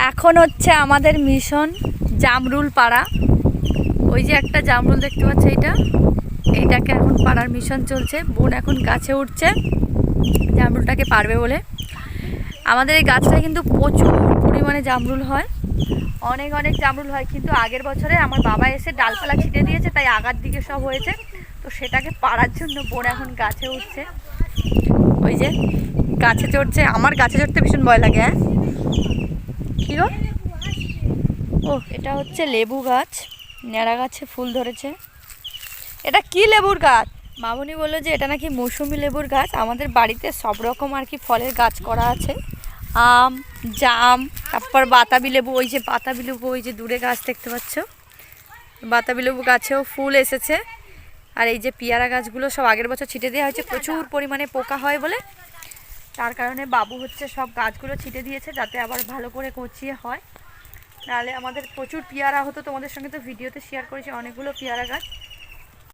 এখন হচ্ছে আমাদের মিশন জামরুল পাড়া। ওই যে একটা জামরুল দেখতে পাচ্ছ, এইটাকে এখন পাড়ার মিশন চলছে। বোন এখন গাছে উঠছে জামরুলটাকে পারবে বলে। আমাদের এই গাছটায় কিন্তু প্রচুর পরিমাণে জামরুল হয়, অনেক অনেক জামরুল হয়। কিন্তু আগের বছরে আমার বাবা এসে ডালপালা ছিটে দিয়েছে, তাই আগার দিকে সব হয়েছে। তো সেটাকে পাড়ার জন্য বোন এখন গাছে উঠছে। ওই যে গাছে চড়ছে। আমার গাছে চড়তে ভীষণ ভয় লাগে। হ্যাঁ কী গো? ও, এটা হচ্ছে লেবু গাছ, ন্যাড়া গাছে ফুল ধরেছে। এটা কি লেবুর গাছ? মামুনি বললো যে এটা নাকি মৌসুমি লেবুর গাছ। আমাদের বাড়িতে সব রকম আর কি ফলের গাছ করা আছে, আম, জাম, তারপর বাতাবি লেবু। ওই যে বাতাবি লেবু, ওই যে দূরে গাছ দেখতে পাচ্ছ, বাতাবি লেবু গাছেও ফুল এসেছে। আর এই যে পেয়ারা গাছগুলো সব আগের বছর ছিটে দেওয়া হয়েছে, প্রচুর পরিমাণে পোকা হয় বলে। তার কারণে বাবু হচ্ছে সব গাছগুলো ছিটে দিয়েছে, যাতে আবার ভালো করে কচিয়ে হয়। নাহলে আমাদের প্রচুর পেয়ারা হতো, তোমাদের সঙ্গে তো ভিডিওতে শেয়ার করেছি অনেকগুলো পেয়ারা গাছ।